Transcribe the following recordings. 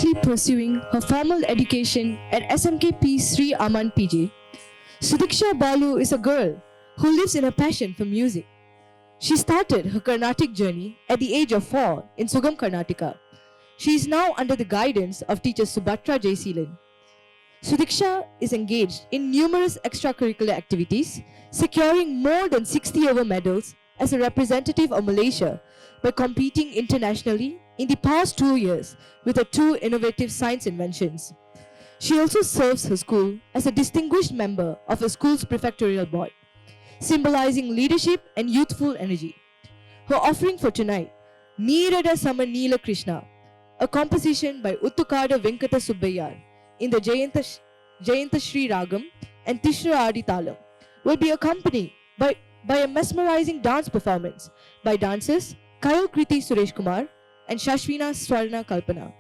currently pursuing her formal education at SMKP Sri Aman PJ. Sudiksha Balu is a girl who lives in a passion for music. She started her Carnatic journey at the age of 4 in Sugam, Karnataka. She is now under the guidance of teacher Subhatra Jaiseelan. Sudiksha is engaged in numerous extracurricular activities, securing more than 60 medals as a representative of Malaysia by competing internationally in the past 2 years with her 2 innovative science inventions. She also serves her school as a distinguished member of her school's prefectorial board, symbolizing leadership and youthful energy. Her offering for tonight, Neerada Samanila Krishna, a composition by Uttukada Venkata Subbayar in the Jayanta Shri Ragam and Tishra Adi Talam, will be accompanied by a mesmerizing dance performance by dancers Kayal Kriti Suresh Kumar and Shashvina Swarna Kalpana.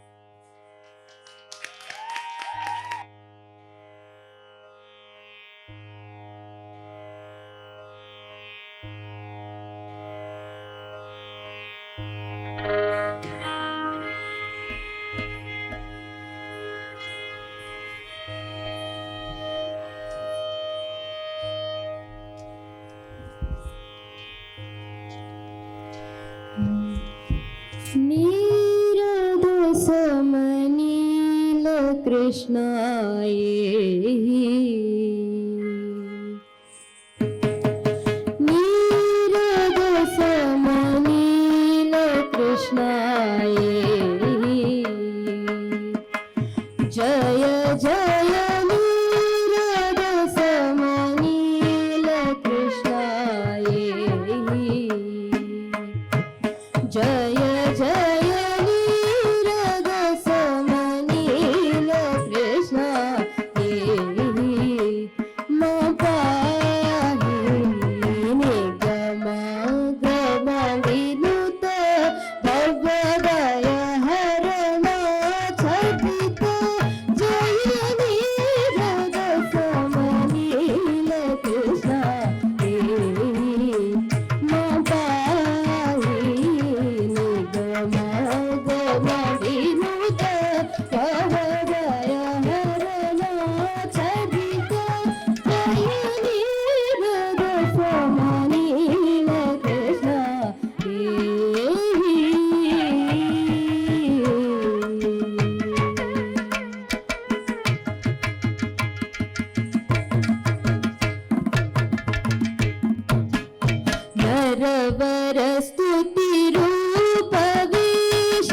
Neerada Samanila Krishnaye, Neerada Samanila Krishnaye, Jaya Jaya Neerada Samanila Krishnaye, Jaya Jaya Neerada Samanila Krishna Ma pahi nigama gama vinuta bhavadaya harana chadita Jaya Neerada Samanila Krishna Ma pahi nigama gama vinuta bhavadaya harana chadita Jaya Neerada Samanila Krishna Narwar स्तुति रूप wish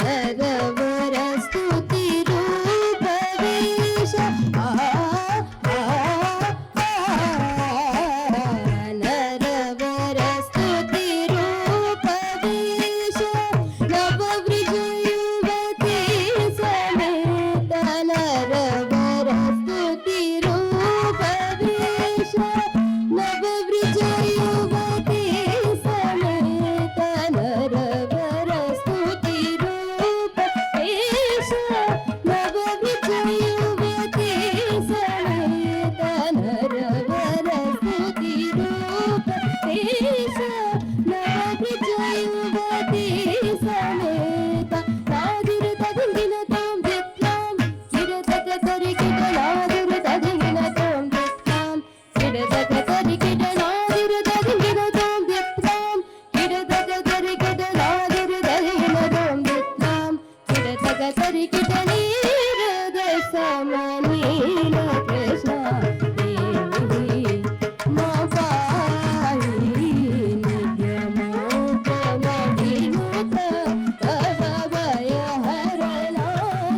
Narwar स्तुति रूप wish Narwar स्तुति रूप wish नववृज युवती समेत नरवर स्तुति रूप विश नववृज युवती समेत नरवर स्तुति रूप विश नववृज युवती समेत नरवर स्तुति रूप विश नववृज युवती समेत नादिर तदिन ताम वित्नाम किरतक तरिकिट नादिर तदिन ताम वित्नाम किरतक तरिकिट नादिर तदिन ताम वित्नाम किरतक तरिकिट नादिर तदिन ताम वित्नाम किरतक तरिकिट नीरदा Samanila Krishna Ma pahi nigyama gama vinuta bhavadaya harana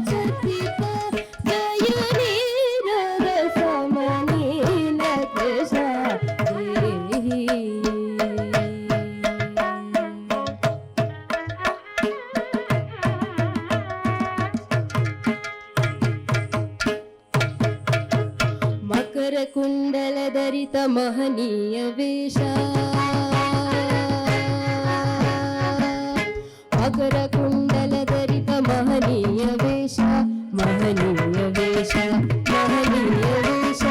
chadita Jaya Neerada Samanila Krishna मकर कुंडल धरित महनीय वेश मकर कुंडल धरित महनीय वेश महनीय वेश महनीय वेश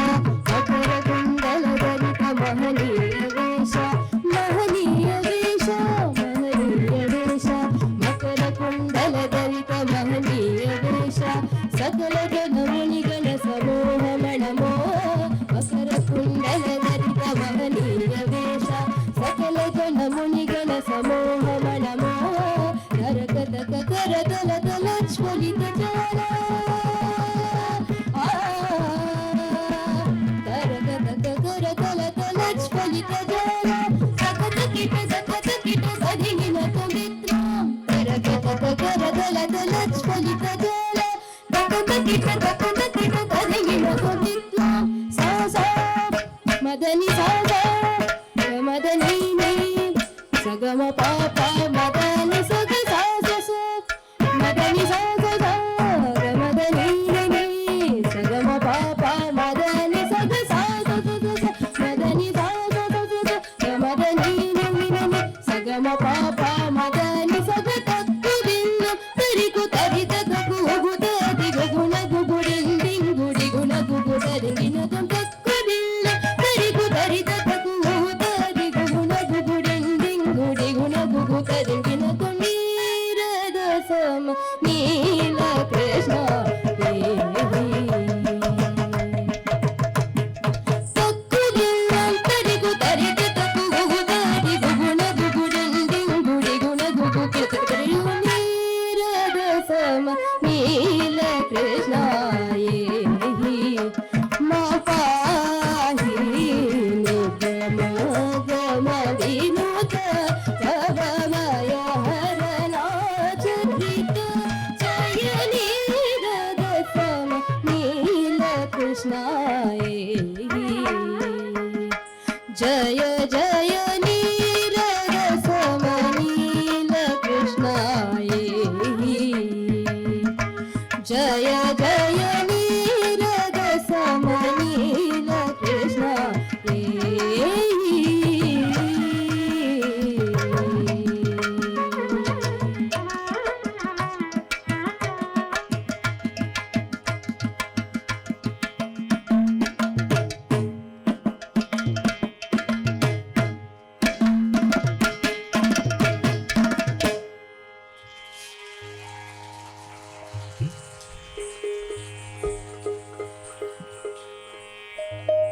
मकर कुंडल धरित महनीय वेश महनीय वेश महनीय ಸಕಲ